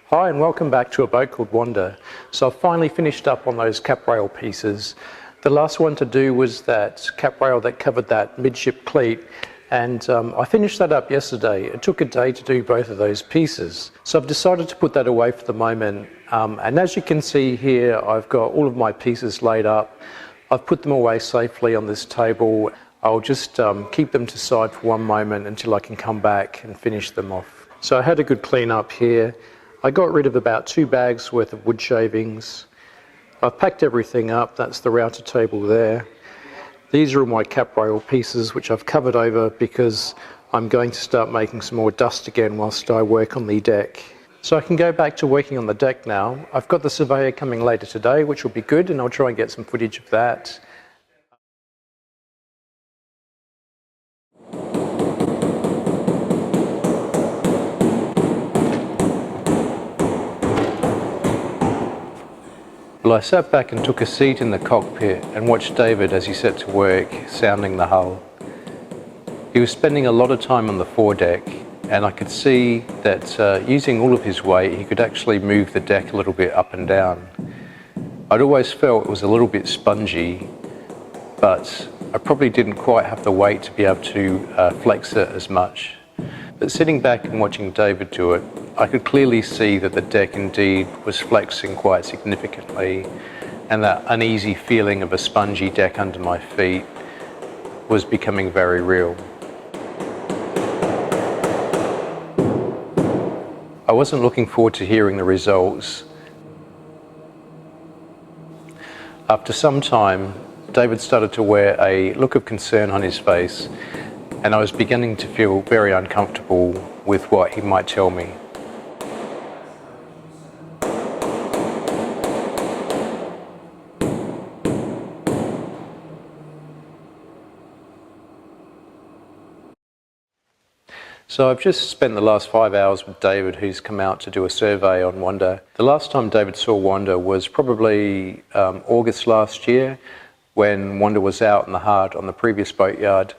Hi and welcome back to a boat called Wanda. So I've finally finished up on those cap rail pieces. The last one to do was that cap rail that covered that midship cleat, and I finished that up yesterday. It took a day to do both of those pieces. So I've decided to put that away for the moment, and as you can see here, I've got all of my pieces laid up. I've put them away safely on this table. I'll just keep them to side for one moment until I can come back and finish them off. So I had a good clean up here. I got rid of about 2 bags worth of wood shavings. I've packed everything up. That's the router table there. These are all my cap rail pieces which I've covered over because I'm going to start making some more dust again whilst I work on the deck. So I can go back to working on the deck now. I've got the surveyor coming later today, which will be good, and I'll try and get some footage of that. Well, I sat back and took a seat in the cockpit and watched David as he set to work sounding the hull. He was spending a lot of time on the foredeck, and I could see that using all of his weight he could actually move the deck a little bit up and down. I'd always felt it was a little bit spongy, but I probably didn't quite have the weight to be able to flex it as much. But sitting back and watching David do it, I could clearly see that the deck indeed was flexing quite significantly, and that uneasy feeling of a spongy deck under my feet was becoming very real. I wasn't looking forward to hearing the results. After some time, David started to wear a look of concern on his face, and I was beginning to feel very uncomfortable with what he might tell me. So I've just spent the last 5 hours with David, who's come out to do a survey on Wanda. The last time David saw Wanda was probably August last year, when Wanda was out in the hard on the previous boatyard.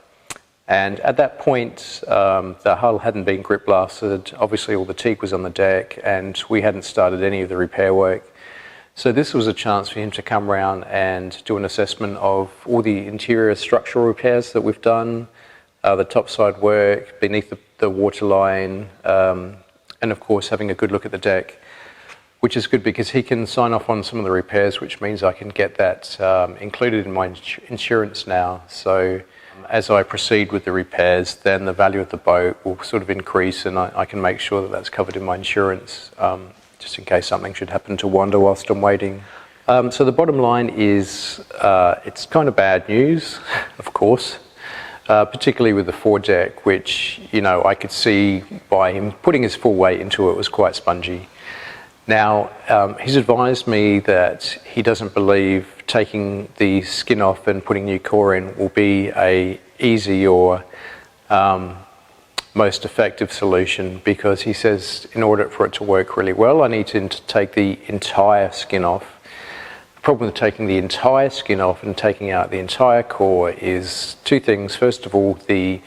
And at that point, the hull hadn't been grip blasted. Obviously all the teak was on the deck, and we hadn't started any of the repair work. So this was a chance for him to come around and do an assessment of all the interior structural repairs that we've done, the topside work beneath the waterline, and of course having a good look at the deck, which is good because he can sign off on some of the repairs, which means I can get that included in my insurance now. So as I proceed with the repairs, then the value of the boat will sort of increase, and I can make sure that that's covered in my insurance, just in case something should happen to Wanda whilst I'm waiting. So the bottom line is, it's kind of bad news, of course. Particularly with the foredeck, which, you know, I could see by him putting his full weight into it was quite spongy. Now, he's advised me that he doesn't believe taking the skin off and putting new core in will be a easy or most effective solution, because he says in order for it to work really well, I need to take the entire skin off. The problem with taking the entire skin off and taking out the entire core is 2 things. First of all, the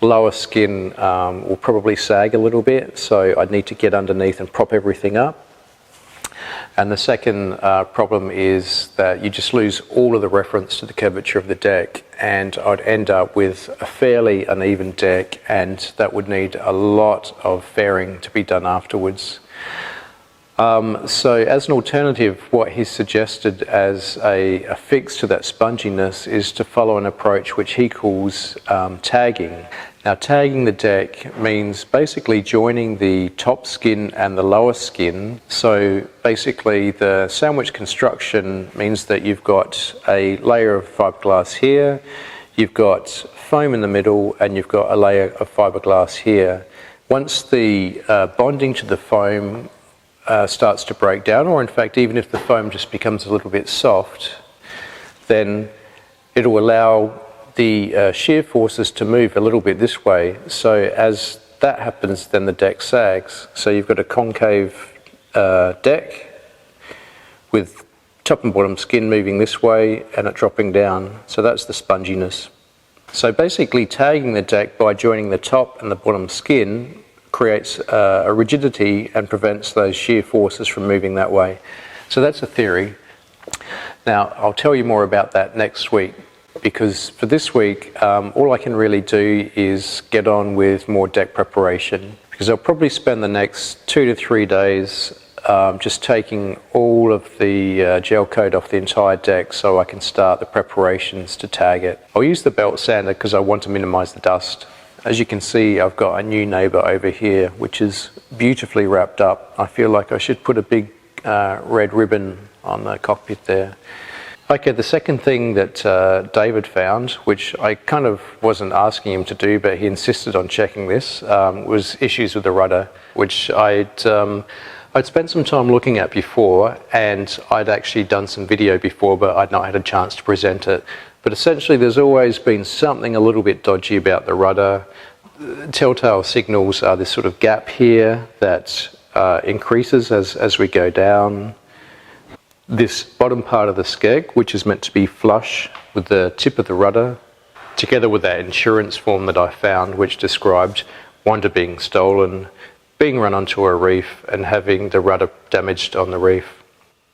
lower skin will probably sag a little bit, so I'd need to get underneath and prop everything up. And the second problem is that you just lose all of the reference to the curvature of the deck, and I'd end up with a fairly uneven deck, and that would need a lot of fairing to be done afterwards. So as an alternative, what he's suggested as a fix to that sponginess is to follow an approach which he calls tagging. Now, tagging the deck means basically joining the top skin and the lower skin. So basically the sandwich construction means that you've got a layer of fiberglass here, you've got foam in the middle, and you've got a layer of fiberglass here. Once the bonding to the foam starts to break down, or in fact even if the foam just becomes a little bit soft, then it'll allow the shear forces to move a little bit this way. So as that happens, then the deck sags. So you've got a concave deck with top and bottom skin moving this way and it dropping down. So that's the sponginess. So basically tagging the deck by joining the top and the bottom skin creates a rigidity and prevents those shear forces from moving that way. So that's a theory. Now, I'll tell you more about that next week, because for this week, all I can really do is get on with more deck preparation, because I'll probably spend the next 2 to 3 days just taking all of the gel coat off the entire deck so I can start the preparations to tag it. I'll use the belt sander because I want to minimize the dust. As you can see, I've got a new neighbor over here, which is beautifully wrapped up. I feel like I should put a big red ribbon on the cockpit there. Okay, the second thing that David found, which I kind of wasn't asking him to do, but he insisted on checking this, was issues with the rudder, which I'd spent some time looking at before, and I'd actually done some video before, but I'd not had a chance to present it. But essentially, there's always been something a little bit dodgy about the rudder. Telltale signals are this sort of gap here that increases as we go down. This bottom part of the skeg, which is meant to be flush with the tip of the rudder, together with that insurance form that I found, which described Wanda being stolen, being run onto a reef, and having the rudder damaged on the reef.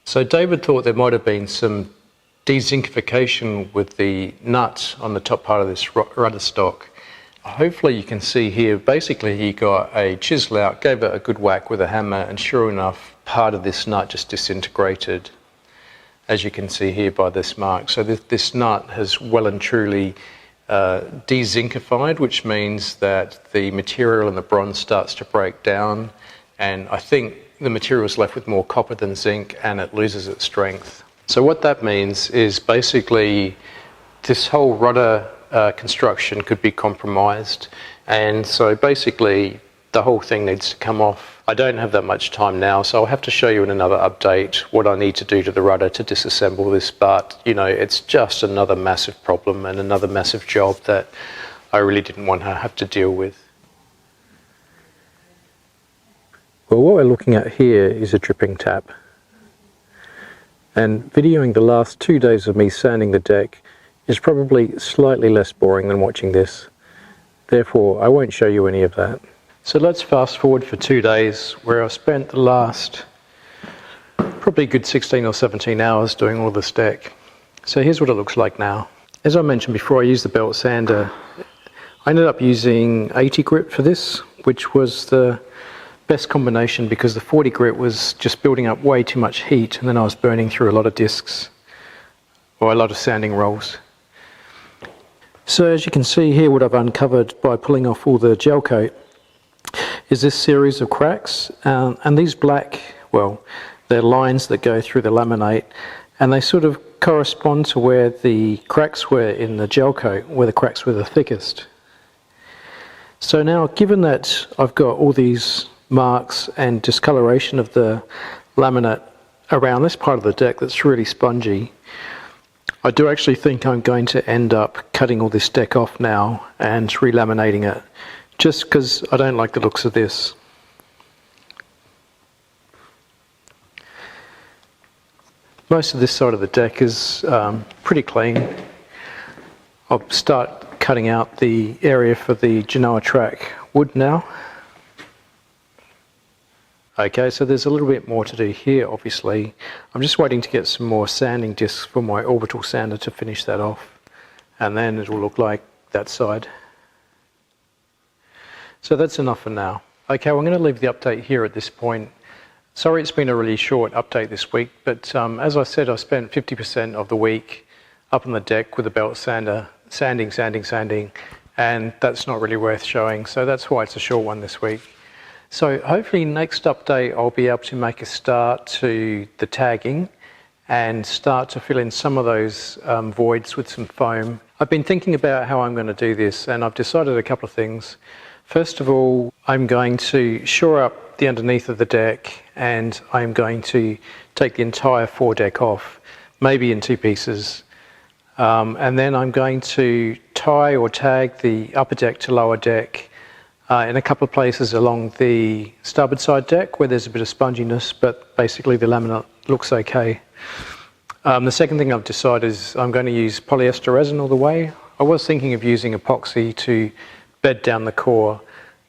So David thought there might have been some dezinkification with the nut on the top part of this rudder stock. Hopefully you can see here, basically he got a chisel out, gave it a good whack with a hammer, and sure enough, part of this nut just disintegrated, as you can see here by this mark. So this nut has well and truly dezinkified, which means that the material in the bronze starts to break down, and I think the material is left with more copper than zinc, and it loses its strength. So what that means is basically this whole rudder construction could be compromised, and so basically the whole thing needs to come off. I don't have that much time now, so I'll have to show you in another update what I need to do to the rudder to disassemble this, but you know, it's just another massive problem and another massive job that I really didn't want to have to deal with. Well, what we're looking at here is a dripping tap, and videoing the last 2 days of me sanding the deck is probably slightly less boring than watching this. Therefore, I won't show you any of that. So let's fast forward for 2 days, where I've spent the last probably a good 16 or 17 hours doing all this deck. So here's what it looks like now. As I mentioned before, I used the belt sander. I ended up using 80 grit for this, which was the best combination because the 40 grit was just building up way too much heat, and then I was burning through a lot of discs, or a lot of sanding rolls. So as you can see here, what I've uncovered by pulling off all the gel coat is this series of cracks, and these black, well, they're lines that go through the laminate, and they sort of correspond to where the cracks were in the gel coat, where the cracks were the thickest. So now, given that I've got all these marks and discoloration of the laminate around this part of the deck that's really spongy, I do actually think I'm going to end up cutting all this deck off now and relaminating it, just because I don't like the looks of this. Most of this side of the deck is pretty clean. I'll start cutting out the area for the Genoa track wood now. Okay, so there's a little bit more to do here, obviously. I'm just waiting to get some more sanding discs for my orbital sander to finish that off, and then it'll look like that side. So that's enough for now. Okay, well, I'm going to leave the update here at this point. Sorry it's been a really short update this week, but as I said, I spent 50% of the week up on the deck with a belt sander, sanding, and that's not really worth showing, so that's why it's a short one this week. So hopefully next update I'll be able to make a start to the tagging and start to fill in some of those voids with some foam. I've been thinking about how I'm going to do this, and I've decided a couple of things. First of all, I'm going to shore up the underneath of the deck, and I'm going to take the entire foredeck off, maybe in 2 pieces. And then I'm going to tie or tag the upper deck to lower deck in a couple of places along the starboard side deck where there's a bit of sponginess, but basically the laminate looks okay. The second thing I've decided is I'm going to use polyester resin all the way. I was thinking of using epoxy to bed down the core,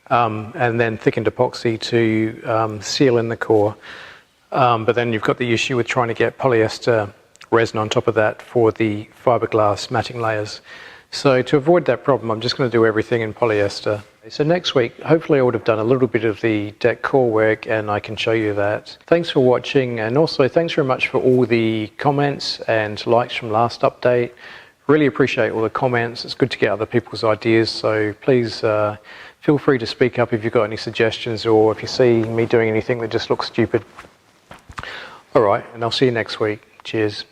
and then thickened epoxy to seal in the core. But then you've got the issue with trying to get polyester resin on top of that for the fiberglass matting layers. So to avoid that problem, I'm just going to do everything in polyester. So next week, hopefully I would have done a little bit of the deck core work and I can show you that. Thanks for watching, and also thanks very much for all the comments and likes from last update. Really appreciate all the comments. It's good to get other people's ideas, so please feel free to speak up if you've got any suggestions or if you see me doing anything that just looks stupid. All right, and I'll see you next week. Cheers.